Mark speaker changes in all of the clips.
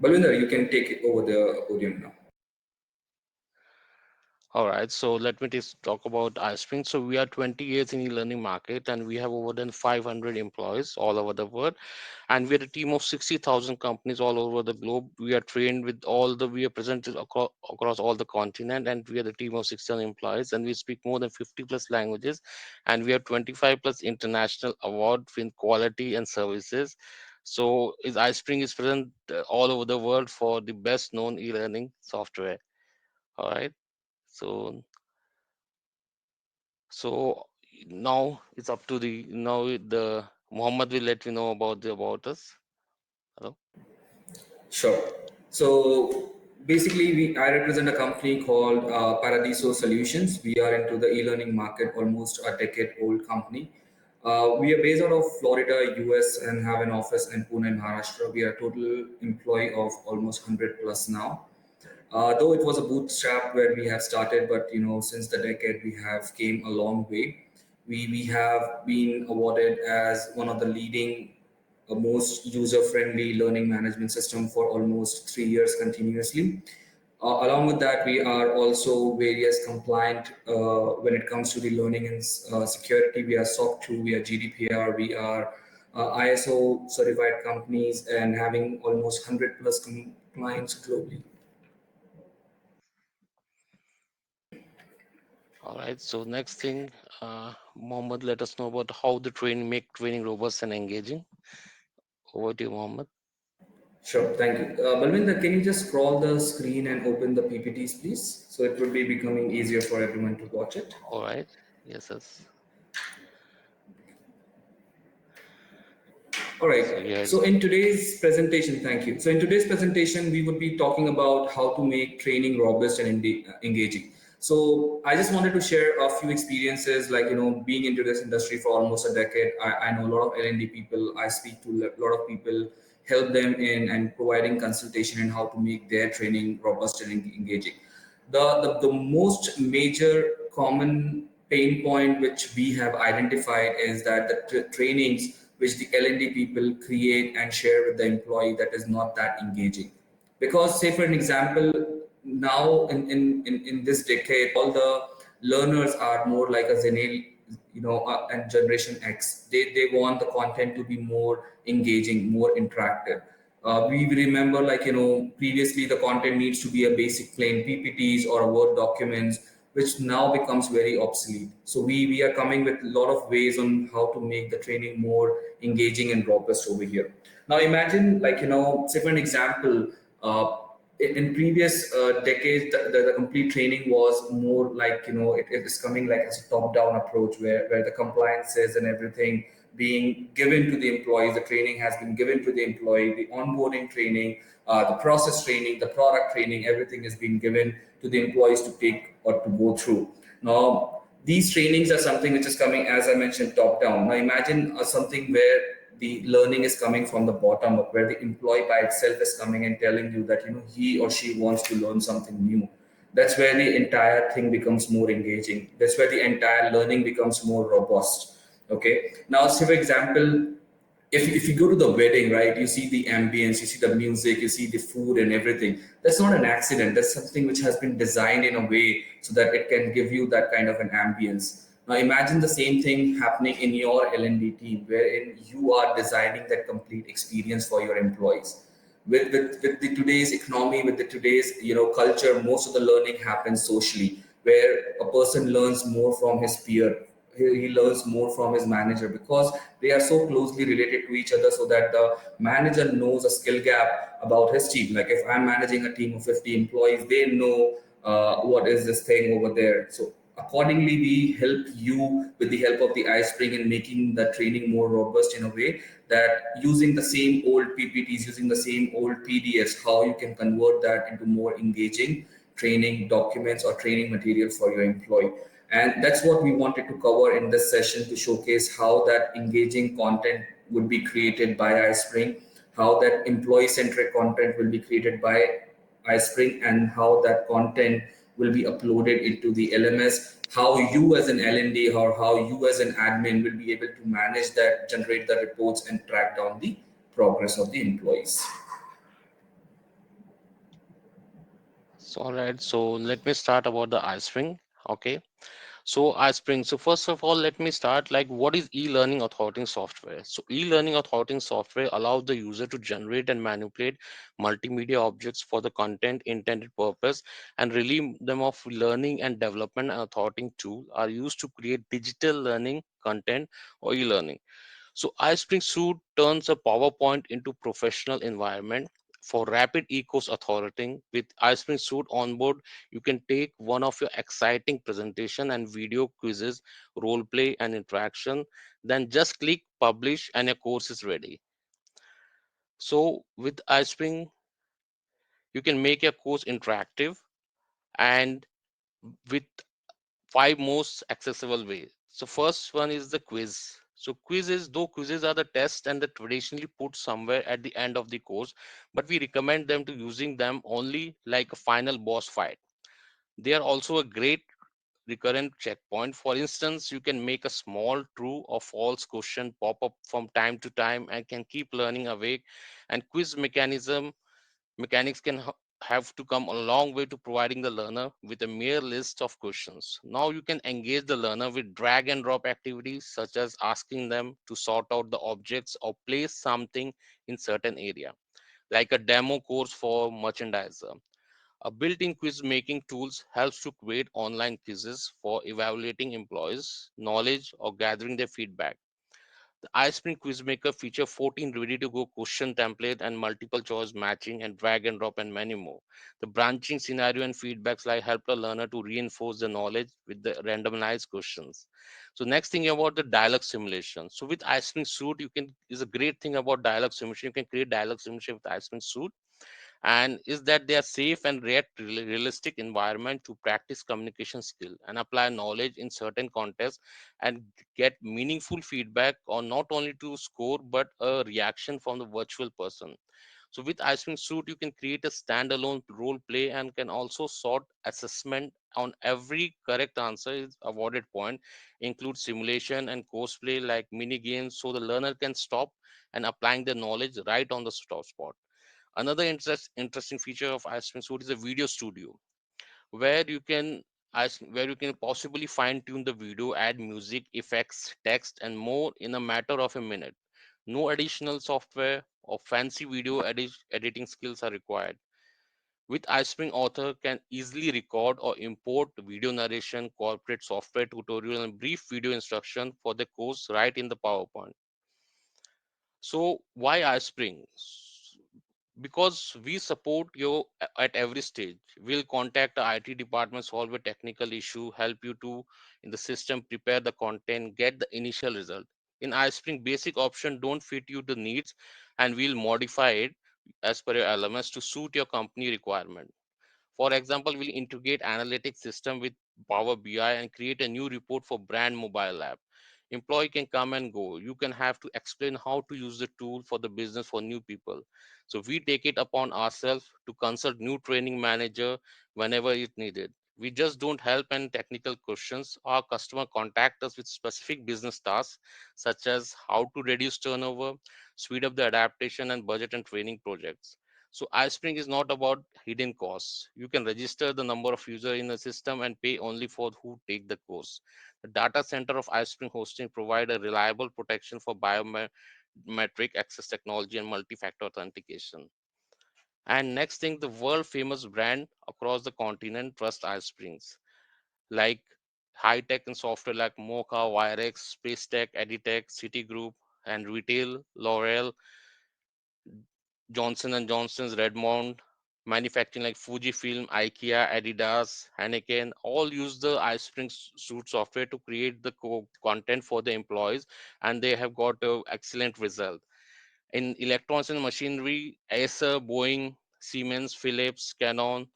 Speaker 1: Balvinder, you can take it over the podium now.
Speaker 2: All right, so let me just talk about iSpring. So we are 20 years in e-learning market, and we have over than 500 employees all over the world, and we are a team of 60,000 companies all over the globe. We are trained with we are present across all the continent, and we are a team of 60 employees, and we speak more than 50 plus languages, and we have 25 plus international awards in quality and services. So is iSpring is present all over the world for the best known e-learning software. All right. So So now it's up to the Muhammad will let you know about us. Hello.
Speaker 1: Sure. So basically, I represent a company called Paradiso Solutions. We are into the e-learning market, almost a decade-old company. We are based out of Florida, US, and have an office in Pune, Maharashtra. We are a total employee of almost 100 plus now. Though it was a bootstrap where we have started, but since the decade we have came a long way. We have been awarded as one of the leading, most user-friendly learning management system for almost 3 years continuously. Along with that, we are also various compliant when it comes to the learning and security. We are SOC 2, we are GDPR, we are ISO certified companies, and having almost 100 plus compliance globally.
Speaker 2: All right. So next thing, Muhammad, let us know about how the training make training robust and engaging. Over to you, Muhammad.
Speaker 1: Sure, thank you. Balvinder, can you just scroll the screen and open the PPTs, please? So it will be becoming easier for everyone to watch it.
Speaker 2: All right. Yes, yes.
Speaker 1: All
Speaker 2: So
Speaker 1: right.
Speaker 2: yeah.
Speaker 1: So in today's presentation, thank you. So in today's presentation, we would be talking about how to make training robust and engaging. So I just wanted to share a few experiences, like being into this industry for almost a decade. I know a lot of L&D people. I speak to a lot of people, help them in and providing consultation in how to make their training robust and engaging. The most major common pain point which we have identified is that the trainings which the L&D people create and share with the employee, that is not that engaging. Because say for an example, now in this decade, all the learners are more like a Zennial, and Generation X. They want the content to be more engaging, more interactive. We remember, like previously the content needs to be a basic plain PPTs or a Word documents, which now becomes very obsolete. So we are coming with a lot of ways on how to make the training more engaging and robust over here. Now imagine, like say for an example, in previous decades, the complete training was more like it is coming like as a top-down approach where the compliances and everything being given to the employees. The training has been given to the employee, the onboarding training, the process training, the product training, everything is being given to the employees to take or to go through. Now, these trainings are something which is coming, as I mentioned, top down. Now, imagine something where the learning is coming from the bottom up, where the employee by itself is coming and telling you that he or she wants to learn something new. That's where the entire thing becomes more engaging. That's where the entire learning becomes more robust. Okay. Now, say for example, if you go to the wedding, right, you see the ambience, you see the music, you see the food and everything. That's not an accident. That's something which has been designed in a way so that it can give you that kind of an ambience. Now imagine the same thing happening in your L&D team, wherein you are designing that complete experience for your employees. With the today's economy, with the today's culture, most of the learning happens socially, where a person learns more from his peer. He learns more from his manager because they are so closely related to each other, so that the manager knows a skill gap about his team. Like if I'm managing a team of 50 employees, they know what is this thing over there. So accordingly, we help you with the help of the iSpring in making the training more robust in a way that using the same old PPTs, using the same old PDFs, how you can convert that into more engaging training documents or training material for your employee. And that's what we wanted to cover in this session, to showcase how that engaging content would be created by iSpring, how that employee centric content will be created by iSpring, and how that content will be uploaded into the LMS, how you as an L&D or how you as an admin will be able to manage that, generate the reports, and track down the progress of the employees.
Speaker 2: So, all right. So let me start about the iSpring. Okay. So iSpring. So first of all, let me start like what is e-learning authoring software? So e-learning authoring software allows the user to generate and manipulate multimedia objects for the content intended purpose and relieve them of learning and development and authoring tool are used to create digital learning content or e-learning. So iSpring Suite turns a PowerPoint into professional environment for rapid eco's authority. With iSpring Suite on board, you can take one of your exciting presentation and video quizzes, role play and interaction, then just click publish and your course is ready. So with iSpring, you can make your course interactive and with five most accessible ways. So first one is the quiz. So quizzes are the tests and they traditionally put somewhere at the end of the course, but we recommend them to using them only like a final boss fight. They are also a great recurrent checkpoint. For instance, you can make a small true or false question pop up from time to time and can keep learning awake. And quiz mechanics can have to come a long way to providing the learner with a mere list of questions. Now you can engage the learner with drag and drop activities such as asking them to sort out the objects or place something in certain area, like a demo course for merchandiser. A built-in quiz making tools helps to create online quizzes for evaluating employees' knowledge or gathering their feedback. The iSpring Quizmaker feature 14 ready-to-go question template and multiple choice matching and drag and drop and many more. The branching scenario and feedbacks like help the learner to reinforce the knowledge with the randomized questions. So next thing about the dialogue simulation. So with iSpring Suite, you can is a great thing about dialogue simulation. You can create dialogue simulation with iSpring Suite and is that they are safe and realistic environment to practice communication skill and apply knowledge in certain contexts and get meaningful feedback on not only to score but a reaction from the virtual person. So with iSpring Suite, you can create a standalone role play and can also sort assessment on every correct answer is awarded point, include simulation and cosplay like mini games so the learner can stop and applying the knowledge right on the spot. Another interesting feature of iSpring Suite is a video studio, where you can where you can possibly fine tune the video, add music, effects, text, and more in a matter of a minute. No additional software or fancy video editing skills are required. With iSpring, author can easily record or import video narration, corporate software tutorial, and brief video instruction for the course right in the PowerPoint. So why iSpring? Because we support you at every stage. We'll contact the IT department, solve a technical issue, help you to in the system, prepare the content, get the initial result. In iSpring, basic option don't fit you the needs, and we'll modify it as per your LMS to suit your company requirement. For example, we'll integrate analytics system with Power BI and create a new report for brand mobile app. Employee can come and go. You can have to explain how to use the tool for the business for new people. So we take it upon ourselves to consult new training manager whenever it needed. We just don't help in technical questions. Our customer contact us with specific business tasks such as how to reduce turnover, speed up the adaptation and budget and training projects. So iSpring is not about hidden costs. You can register the number of users in the system and pay only for who take the course. The data center of iSpring hosting provide a reliable protection for biometric access technology and multi-factor authentication. And next thing, the world famous brand across the continent trust iSprings, like high tech and software like Mocha, Wirex, Space Tech, Editech, Citigroup, and retail L'Oreal, Johnson and Johnson's, Redmond, manufacturing like Fujifilm, IKEA, Adidas, Heineken, all use the iSpring Suite software to create the content for the employees, and they have got a excellent result. In electronics and machinery, Acer, Boeing, Siemens, Philips, Canon,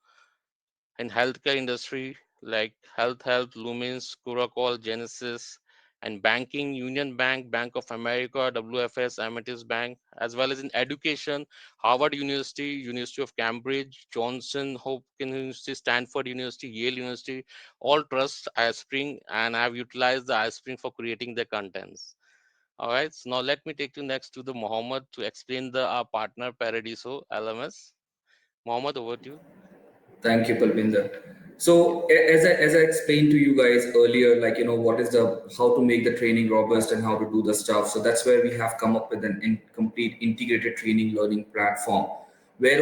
Speaker 2: in healthcare industry like Health, Lumens, Curacol, Genesis, and banking, Union Bank, Bank of America, WFS, Amethyst Bank, as well as in education, Harvard University, University of Cambridge, Johnson Hopkins University, Stanford University, Yale University, all trust iSpring and have utilized the iSpring for creating their contents. All right, so now let me take you next to the Mohammed to explain the our partner Paradiso LMS. Mohammed, over to you.
Speaker 1: Thank you, Palvinder. So as I explained to you guys earlier, like what is the how to make the training robust and how to do the stuff. So that's where we have come up with an complete integrated training learning platform, where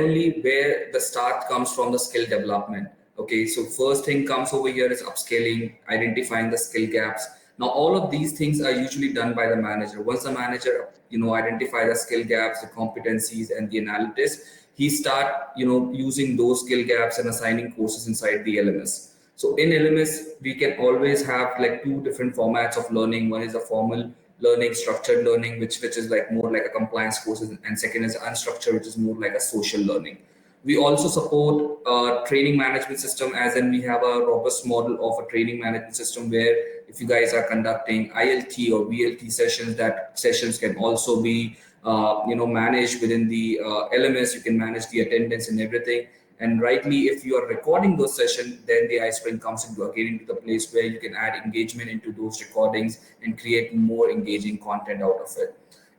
Speaker 1: the start comes from the skill development. Okay, so first thing comes over here is upscaling, identifying the skill gaps. Now all of these things are usually done by the manager. Once the manager identify the skill gaps, the competencies, and the analytics, he start using those skill gaps and assigning courses inside the LMS. So in LMS we can always have like two different formats of learning. One is the formal learning, structured learning, which is like more like a compliance courses, and second is unstructured, which is more like a social learning. We also support a training management system, as in we have a robust model of a training management system where if you guys are conducting ILT or VLT sessions, that sessions can also be managed within the LMS. You can manage the attendance and everything. And rightly, if you are recording those sessions, then the iSpring comes into again into the place where you can add engagement into those recordings and create more engaging content out of it.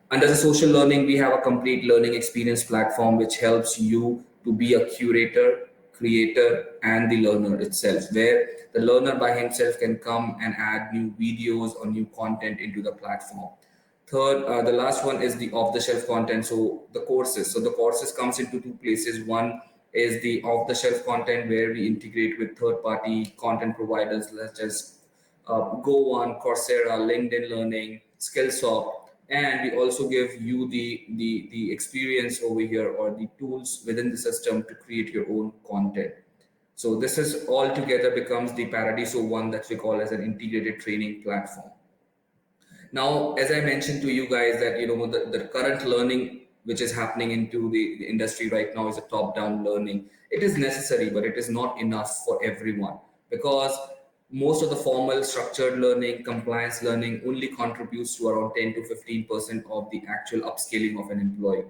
Speaker 1: Under the social learning, we have a complete learning experience platform which helps you to be a curator, creator, and the learner itself, where the learner by himself can come and add new videos or new content into the platform. Third, the last one is the off-the-shelf content. So the courses. So the courses comes into two places. One is the off-the-shelf content where we integrate with third-party content providers such as Go One, Coursera, LinkedIn Learning, Skillsoft, and we also give you the experience over here or the tools within the system to create your own content. So this is all together becomes the Paradiso one that we call as an integrated training platform. Now, as I mentioned to you guys that the current learning which is happening into the industry right now is a top-down learning. It is necessary, but it is not enough for everyone, because most of the formal structured learning, compliance learning only contributes to around 10 to 15% of the actual upscaling of an employee.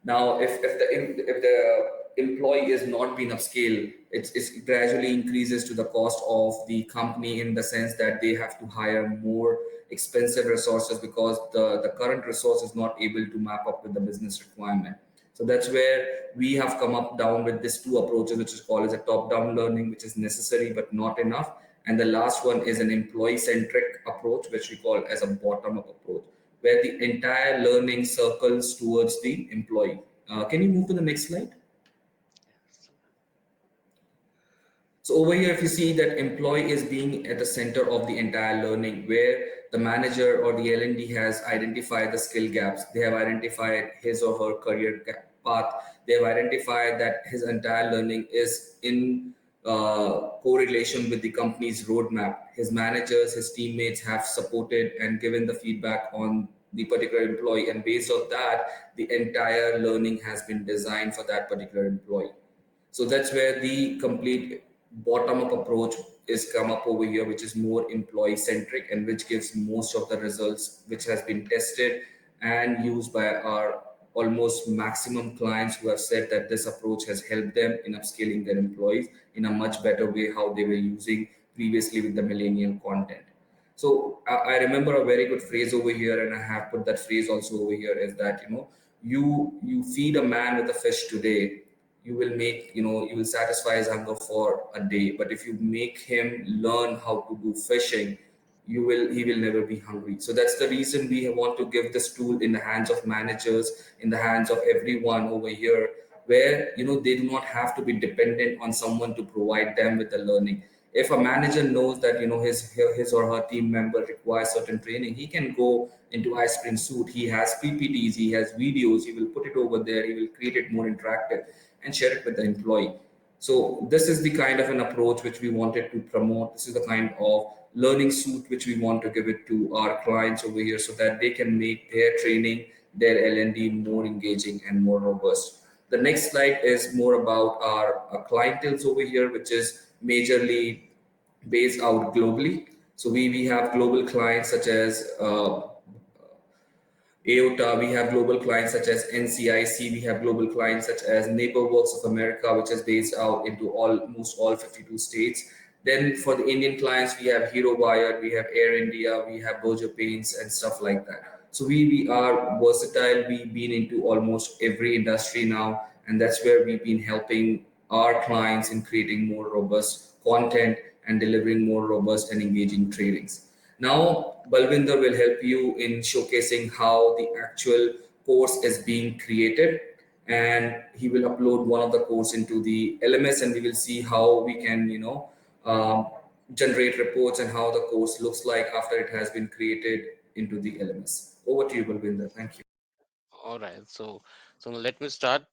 Speaker 1: Now, if the employee is not being upscaled, it gradually increases to the cost of the company, in the sense that they have to hire more expensive resources because the current resource is not able to map up with the business requirement. So that's where we have come up down with these two approaches, which is called as a top-down learning, which is necessary but not enough. And the last one is an employee-centric approach, which we call as a bottom-up approach, where the entire learning circles towards the employee. Can you move to the next slide? So over here, if you see that employee is being at the center of the entire learning, where the manager or the L&D has identified the skill gaps, they have identified his or her career path, they have identified that his entire learning is in correlation with the company's roadmap. His managers, his teammates have supported and given the feedback on the particular employee, and based on that, the entire learning has been designed for that particular employee. So that's where the complete bottom-up approach is come up over here, which is more employee-centric and which gives most of the results, which has been tested and used by our almost maximum clients who have said that this approach has helped them in upscaling their employees in a much better way how they were using previously with the millennial content. So I remember a very good phrase over here, and I have put that phrase also over here, is that you feed a man with a fish today, you will satisfy his hunger for a day. But if you make him learn how to do fishing, he will never be hungry. So that's the reason we want to give this tool in the hands of managers, in the hands of everyone over here, where they do not have to be dependent on someone to provide them with the learning. If a manager knows that his or her team member requires certain training, he can go into iSpring suite. He has PPTs, he has videos, he will put it over there, he will create it more interactive and share it with the employee. So this is the kind of an approach which we wanted to promote. This is the kind of learning suite which we want to give it to our clients over here, so that they can make their training, their L&D more engaging and more robust. The next slide is more about our clientele over here, which is majorly based out globally. So we have global clients such as AOTA, we have global clients such as NCIC, we have global clients such as NeighborWorks of America, which is based out into almost all 52 states. Then for the Indian clients, we have Hero Wire, we have Air India, we have Bojo Paints and stuff like that. So we are versatile. We've been into almost every industry now, and that's where we've been helping our clients in creating more robust content and delivering more robust and engaging trainings. Now, Balvinder will help you in showcasing how the actual course is being created, and he will upload one of the course into the LMS, and we will see how we can, um, generate reports and how the course looks like after it has been created into the LMS. Over to you, Balvinder. Thank you.
Speaker 2: All right. So let me start.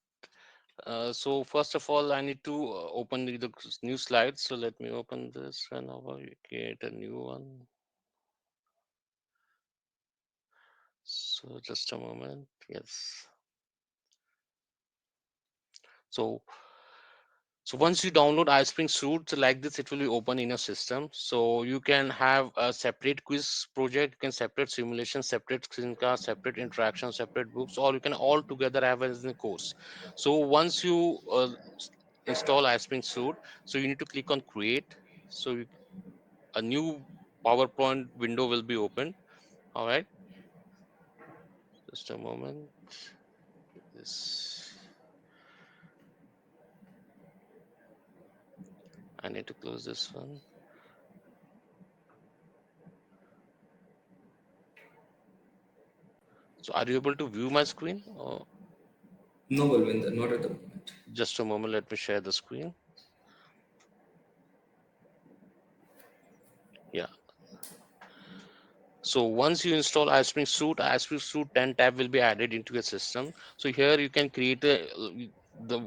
Speaker 2: So first of all, I need to open the new slide. So let me open this and I'll create a new one. So just a moment. Yes. So So once you download iSpring Suite like this, it will be open in your system. So you can have a separate quiz project, you can separate simulation, separate screencast, separate interaction, separate books, or you can all together have as a course. So once you install iSpring Suite, so you need to click on create. So a new PowerPoint window will be opened. All right, just a moment. This I need to close this one. So are you able to view my screen? Or
Speaker 1: No, Balvinder, not at the moment.
Speaker 2: just a moment, let me share the screen. Yeah. So once you install iSpring Suite 10 tab will be added into your system. So here you can create the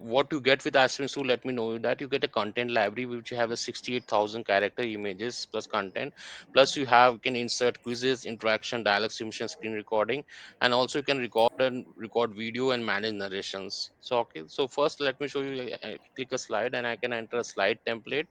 Speaker 2: what you get with iSpring Suite. Let me know that you get a content library which you have a 68,000 character images plus content. Plus you can insert quizzes, interaction, dialogue simulation, screen recording, and also you can record video and manage narrations. So okay. So first let me show you. Click a slide and I can enter a slide template.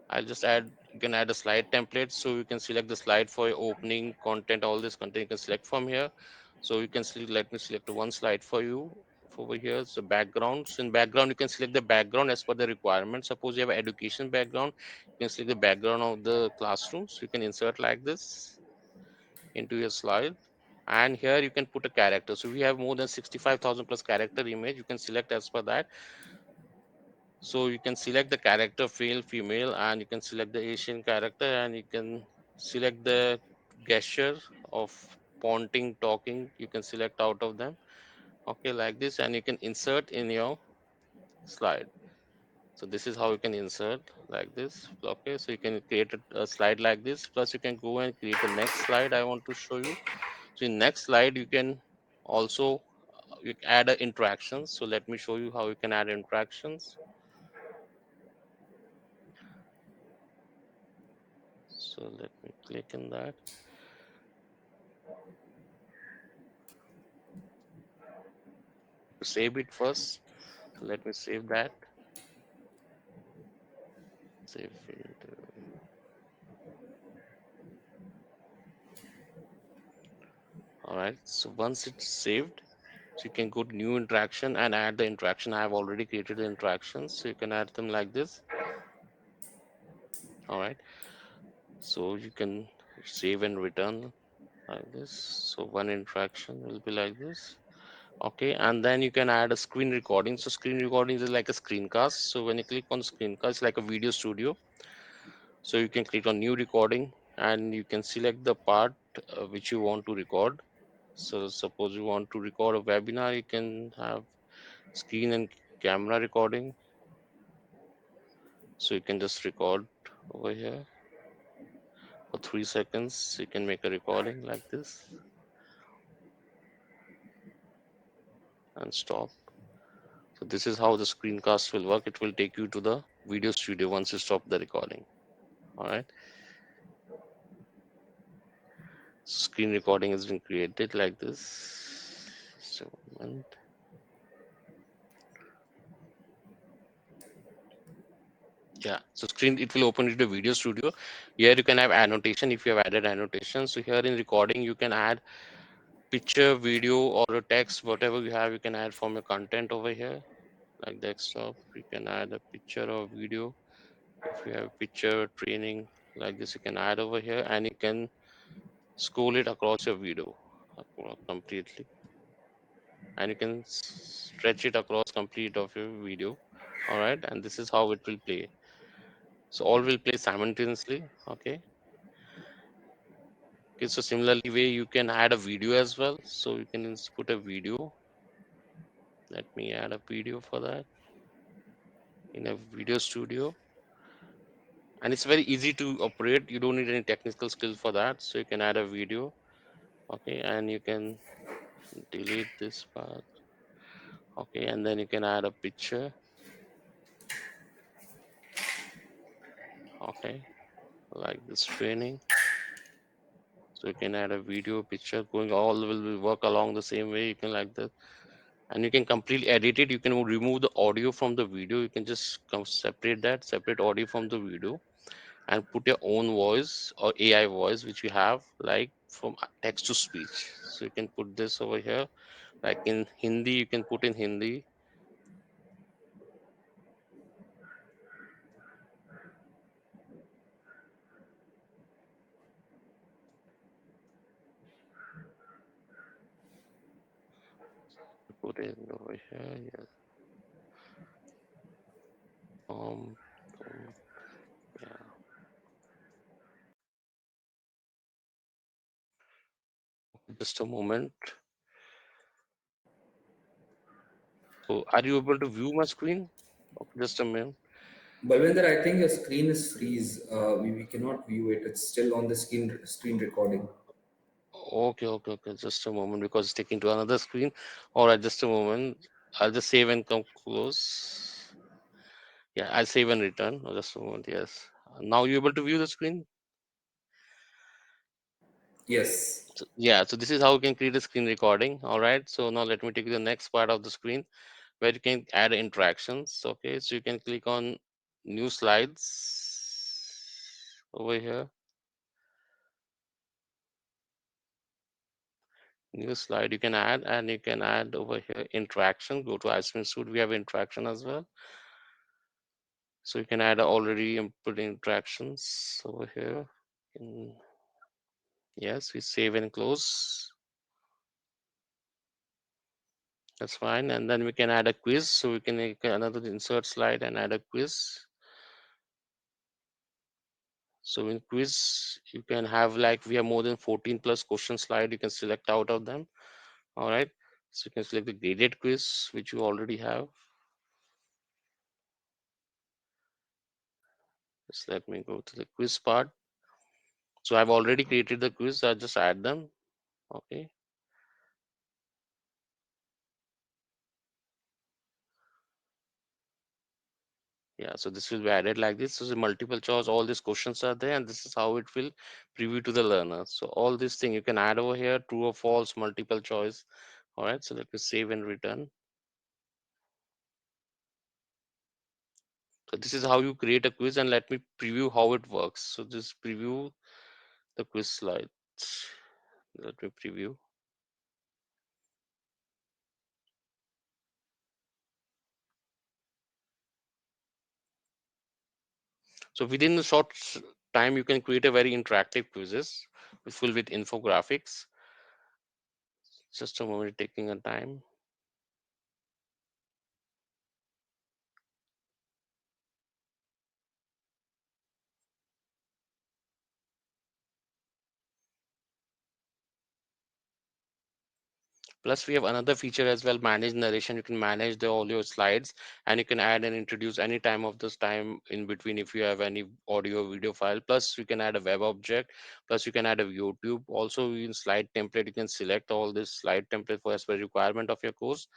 Speaker 2: I'll just add, you can add a slide template. So you can select the slide for your opening content, all this content you can select from here. So you can select, let me select one slide for you over here. So background. So in background, you can select the background as per the requirement. Suppose you have an education background, you can select the background of the classroom. So you can insert like this into your slide. And here you can put a character. So we have more than 65,000 plus character image. You can select as per that. So you can select the character male, female, and you can select the Asian character, and you can select the gesture of pointing, talking. You can select out of them. Okay, like this, and you can insert in your slide. So this is how you can insert like this. Okay, so you can create a slide like this. Plus, you can go and create the next slide. I want to show you. So in next slide, you can also you can add interactions. So let me show you how you can add interactions. So let me click on that. Save it first. So let me save that. Save it. All right. So once it's saved, so you can go to new interaction and add the interaction. I have already created the interactions, so you can add them like this. All right. So you can save and return like this. So one interaction will be like this. Okay, and then you can add a screen recording. So screen recording is like a screencast. So when you click on screencast, it's like a video studio. So you can click on new recording and you can select the part which you want to record. So suppose you want to record a webinar, you can have screen and camera recording. So you can just record over here for 3 seconds. You can make a recording like this and stop. So this is how the screencast will work. It will take you to the video studio once you stop the recording. All right. Screen recording has been created like this. So Yeah, so screen it will open it to video studio. Here you can have annotation if you have added annotation. So here in recording you can add picture, video, or a text, whatever you have, you can add from your content over here. Like desktop, you can add a picture or video. If you have picture training like this, you can add over here, and you can scroll it across your video completely, and you can stretch it across complete of your video. All right, and this is how it will play. So all will play simultaneously. Okay. Okay, so similarly way you can add a video as well. So you can put a video. Let me add a video for that in a video studio. And it's very easy to operate. You don't need any technical skill for that. So you can add a video. Okay, and you can delete this part. Okay, and then you can add a picture. Okay, like this training. So you can add a video, picture going all will work along the same way. You can like that, and you can completely edit it. You can remove the audio from the video. You can just come separate that, separate audio from the video, and put your own voice or AI voice, which you have, like from text to speech. So you can put this over here, like in Hindi, you can put in Hindi. Put it over here, yeah. Um, um, yeah. Just a moment. So are you able to view my screen? Okay, just a minute.
Speaker 1: Balvinder, I think your screen is freeze. We cannot view it. It's still on the screen recording.
Speaker 2: Okay, okay, okay. Just a moment because it's taking to another screen. All right, just a moment. I'll just save and come close. Yeah, I'll save and return. Just a moment. Yes. Now you able to view the screen?
Speaker 1: Yes.
Speaker 2: So, yeah. So this is how you can create a screen recording. All right. So now let me take you to the next part of the screen where you can add interactions. Okay. So you can click on new slides over here. New slide you can add, and you can add over here interaction. Go to iSpring Suite. We have interaction as well. So you can add already input interactions over here. Yes, we save and close. That's fine. And then we can add a quiz. So we can make another insert slide and add a quiz. So in quiz, you can have like we have more than 14 plus question slide. You can select out of them. All right. So you can select the graded quiz, which you already have. Just let me go to the quiz part. So I've already created the quiz. I just add them. Okay. Yeah, so this will be added like this. So the multiple choice, all these questions are there, and this is how it will preview to the learner. So all these thing you can add over here, true or false, multiple choice. All right, so let me save and return. So this is how you create a quiz, and let me preview how it works. So just preview the quiz slides. Let me preview. So within a short time, you can create a very interactive quizzes, full with infographics. Just a moment, taking a time. Plus, we have another feature as well, manage narration. You can manage all your slides, and you can add and introduce any time of this time in between if you have any audio video file. Plus, you can add a web object. Plus, you can add a YouTube. Also, in slide template, you can select all this slide template for as per requirement of your course.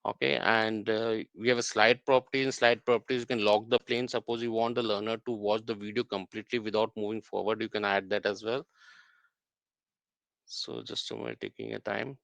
Speaker 2: Okay, and we have a slide property. In slide properties, you can lock the plane. Suppose you want the learner to watch the video completely without moving forward, you can add that as well. So just a moment, taking a time.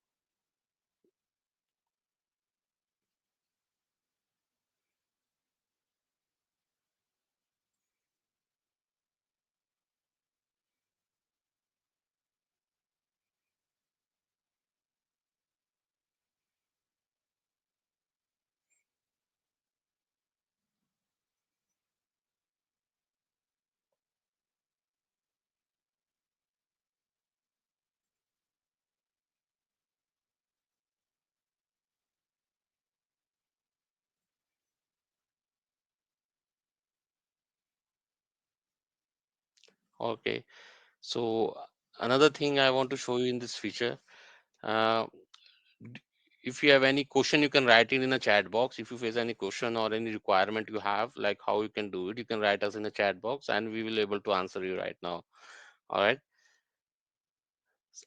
Speaker 2: Okay. So another thing I want to show you in this feature, uh, d- if you have any question, you can write it in a chat box. If you face any question or any requirement you have, like how you can do it, you can write us in a chat box and we will able to answer you right now. All right.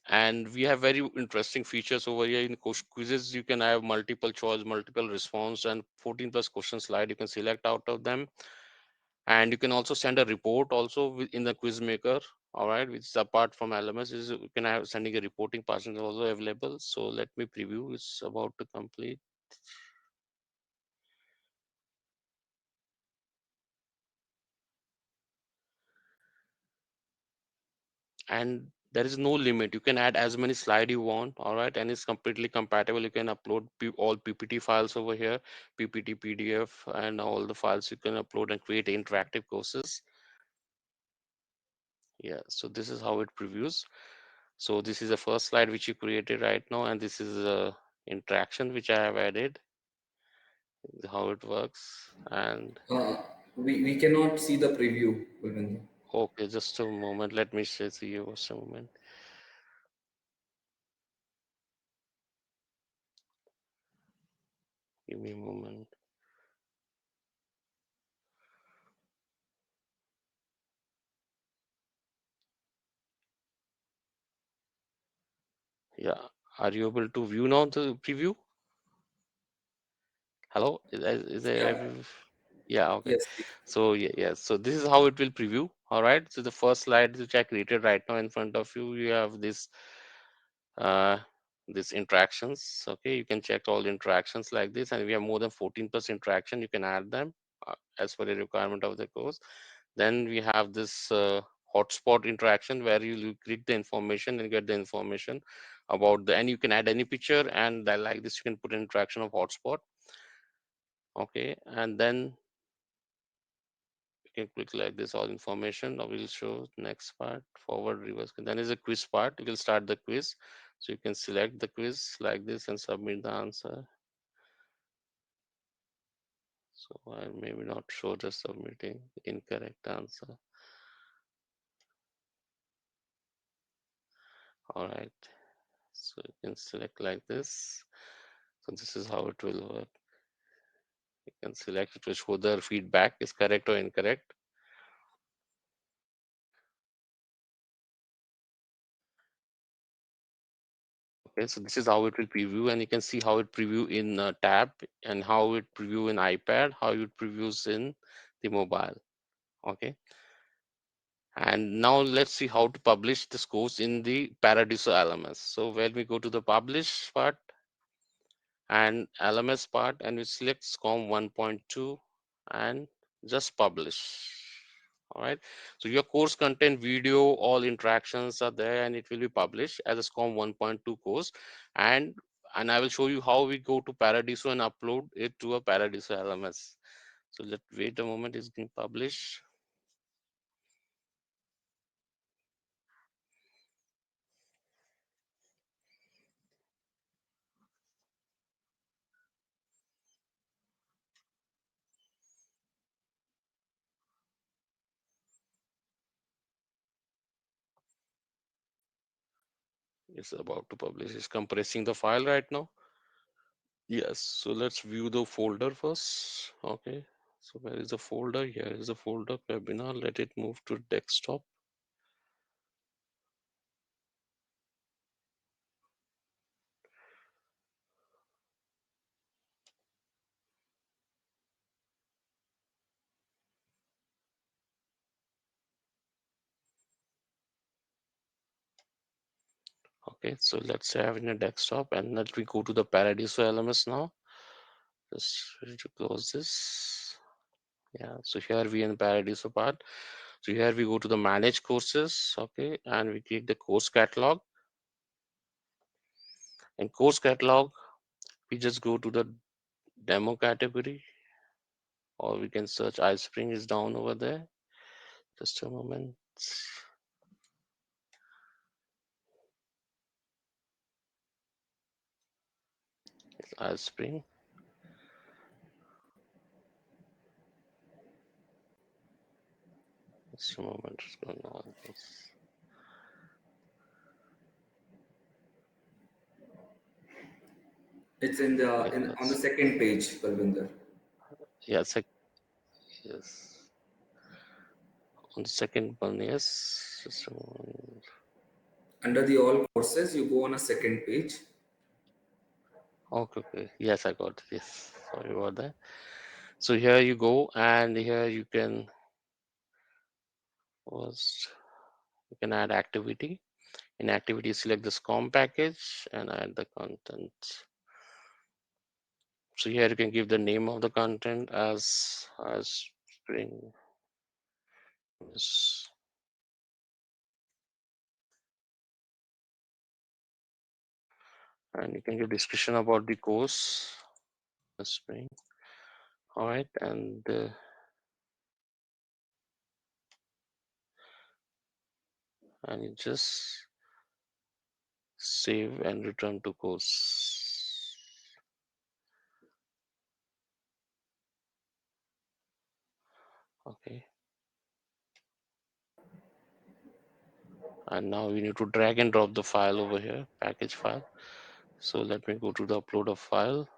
Speaker 2: And we have very interesting features over here in quizzes. You can have multiple choice, multiple response, and 14 plus question slide. You can select out of them, and you can also send a report also in the quiz maker. All right, which is apart from LMS, is you can have sending a reporting person is also available. So let me preview. It's about to complete. And there is no limit. You can add as many slide you want. All right, and it's completely compatible. You can upload all PPT files over here, PPT, PDF, and all the files you can upload and create interactive courses. Yeah, so this is how it previews. So this is the first slide which you created right now, and this is the interaction which I have added, how it works. And
Speaker 1: Uh, we cannot see the preview, Balvinder.
Speaker 2: okay, just a moment. Let me see you just a moment. Give me a moment. Yeah, are you able to view now the preview? Hello, is there
Speaker 1: Yeah.
Speaker 2: yeah, okay.
Speaker 1: Yes.
Speaker 2: So yeah, so this is how it will preview. All right, so the first slide which I created right now in front of you, you have uh this interactions. Okay, you can check all the interactions like this, and we have more than 14 plus interaction. You can add them as per the requirement of the course. Then we have this hotspot interaction where you click the information and get the information about the, and you can add any picture, and then like this you can put an interaction of hotspot. Okay, and then you can click like this all information. I will show next part, forward, reverse. Then is a quiz part. You will start the quiz, so you can select the quiz like this and submit the answer. So I maybe not show the submitting incorrect answer. All right, so you can select like this. So this is how it will work. You can select it to show the feedback is correct or incorrect. Okay, so this is how it will preview, and you can see how it preview in tab, and how it preview in iPad, how it previews in the mobile. Okay, and now let's see how to publish this course in the Paradiso LMS. So when we go to the publish part and LMS part, and we select SCORM 1.2 and just publish. All right, so your course content, video, all interactions are there, and it will be published as a SCORM 1.2 course. And I will show you how we go to Paradiso and upload it to a Paradiso LMS. So let's wait a moment. It's being published. It's about to publish. It's compressing the file right now. Yes, so let's view the folder first. Okay, so where is the folder? Here is the folder webinar. Let it move to desktop. Okay, so let's have in a desktop, and let me go to the Paradiso LMS now. Just ready to close this. Yeah, so here we in Paradiso part. So here we go to the manage courses. Okay, and we click the course catalog. In course catalog, we just go to the demo category, or we can search iSpring is down over there. Just a moment. It's iSpring. Just a moment. What's going on?
Speaker 1: It's in the on the second page, Balvinder.
Speaker 2: Yeah, yes. On the second one, yes. Just a moment.
Speaker 1: Under the all courses, you go on a second page.
Speaker 2: Okay. Yes, I got it. Yes. Sorry about that. So here you go, and here you can first you can add activity. In activity, select the SCORM package and add the content. So here you can give the name of the content as Spring. Yes. And you can give description about the course. Spring. All right, and you just save and return to course. Okay. And now we need to drag and drop the file over here, package file. So let me go to the upload of file.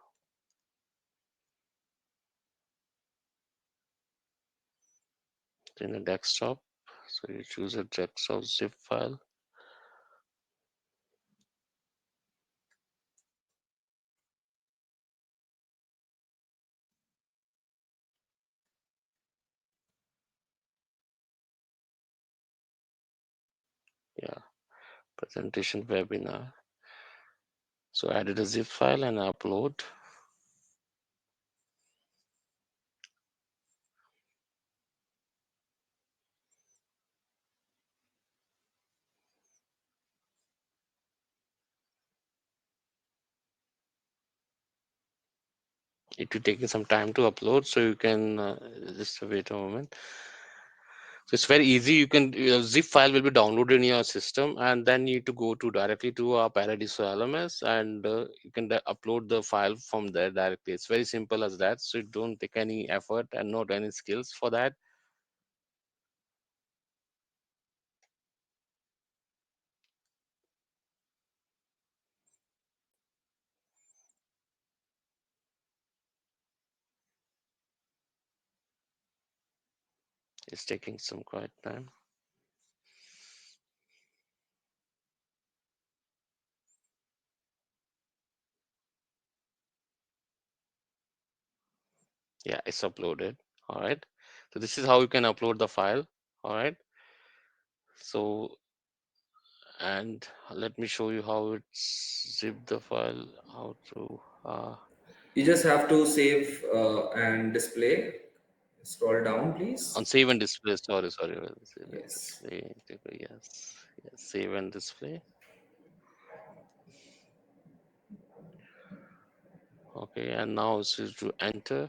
Speaker 2: In a desktop. So you choose a desktop zip file. Yeah, presentation webinar. So I added a zip file and upload. It will take some time to upload, so you can just wait a moment. So it's very easy. You can zip file will be downloaded in your system, and then you need to go to directly to our Paradiso LMS, and you can upload the file from there directly. It's very simple as that. So you don't take any effort and not any skills for that. It's taking some quiet time. Yeah, it's uploaded. All right. So this is how you can upload the file. All right. So, and let me show you how it's zip the file, how to
Speaker 1: You just have to save and display. Scroll down, please.
Speaker 2: on save and display. Sorry. Save and
Speaker 1: Yes.
Speaker 2: display. Yes, save and display. Okay, and now it's to enter.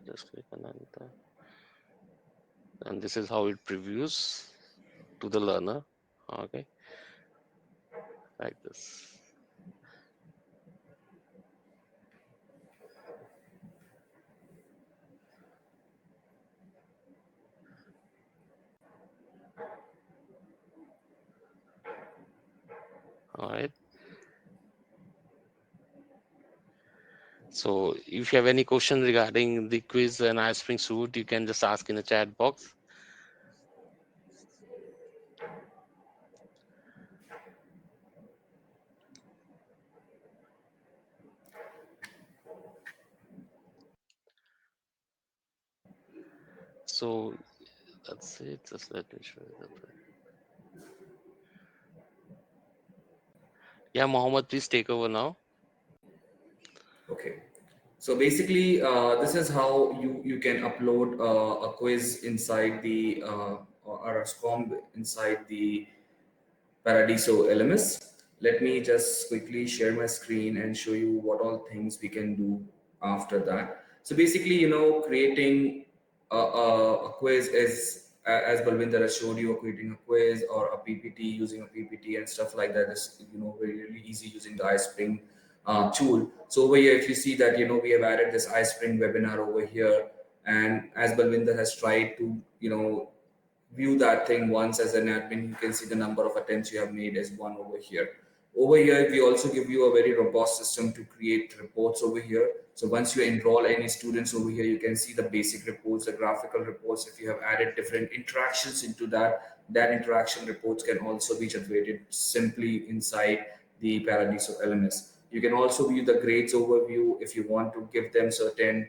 Speaker 2: Just click on enter. And this is how it previews to the learner. Okay, like this. All right. So if you have any question regarding the quiz and iSpring suite, you can just ask in the chat box. So that's it. Just let me show you the. Yeah, Mohammed, please take over now.
Speaker 1: Okay. So basically, this is how you can upload a quiz inside the or a SCORM inside the Paradiso LMS. Let me just quickly share my screen and show you what all things we can do after that. So basically, creating a quiz is, as Balvinder has showed you, creating a quiz or a PPT, using a PPT and stuff like that is, very really easy using the iSpring tool. So over here, if you see that, we have added this iSpring webinar over here, And as Balvinder has tried to, view that thing once as an admin, you can see the number of attempts you have made as one over here. Over here, we also give you a very robust system to create reports over here. So once you enroll any students over here, you can see the basic reports, the graphical reports. If you have added different interactions into that, that interaction reports can also be generated simply inside the Paradiso LMS. You can also view the grades overview if you want to give them certain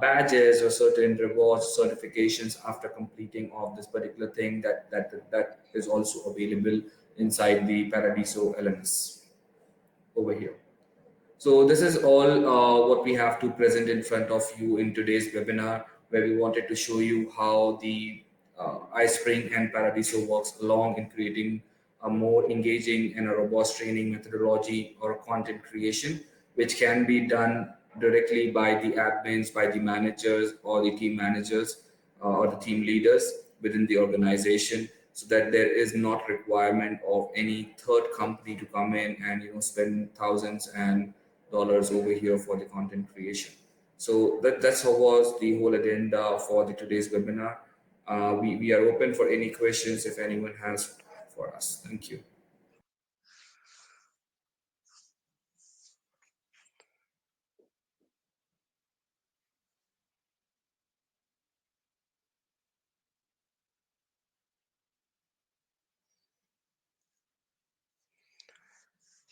Speaker 1: badges or certain rewards, certifications after completing of this particular thing. That is also available inside the Paradiso LMS over here. So this is all what we have to present in front of you in today's webinar, where we wanted to show you how the iSpring and Paradiso works along in creating a more engaging and a robust training methodology or content creation, which can be done directly by the admins, by the managers or the team managers or the team leaders within the organization, so that there is not requirement of any third company to come in and spend thousands and dollars over here for the content creation. So that's how was the whole agenda for the today's webinar. We are open for any questions if anyone has for us. Thank you.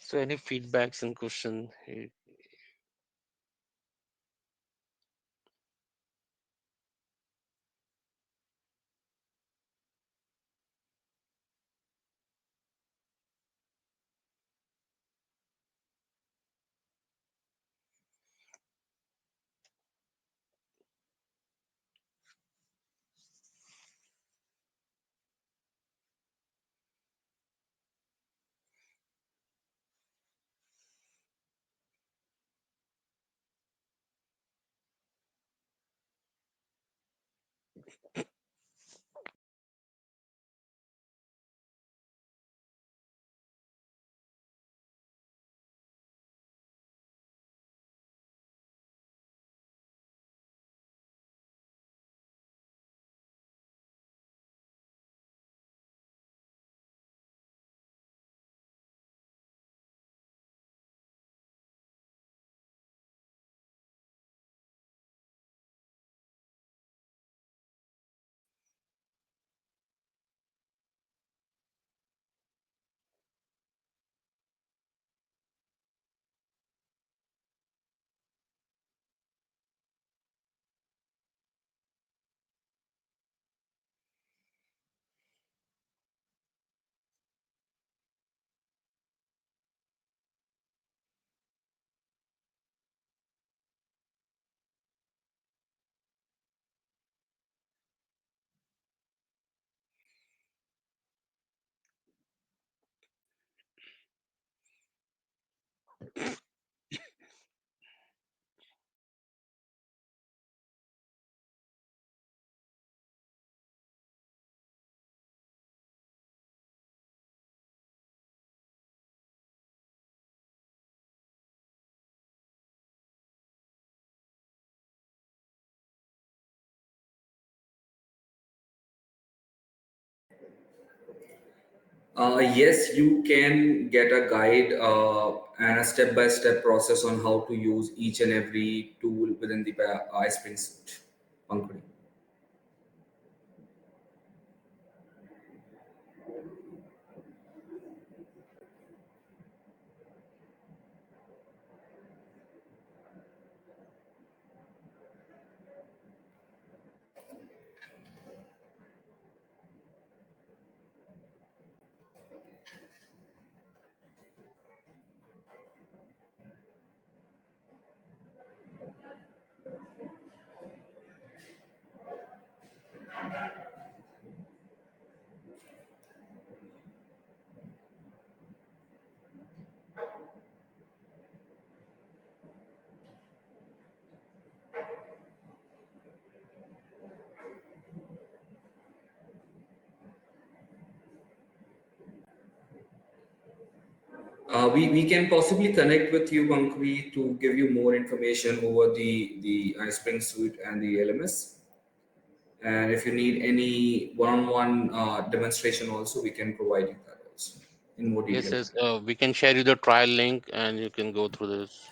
Speaker 2: So any feedbacks and question?
Speaker 1: Yes, you can get a guide and a step-by-step process on how to use each and every tool within the iSpring suite. Pankaj. We can possibly connect with you, Pankvi, to give you more information over the iSpring suite and the LMS. And if you need any one-on-one demonstration also, we can provide you that also in more
Speaker 2: Yes,
Speaker 1: detail.
Speaker 2: yes. We can share you the trial link and you can go through this.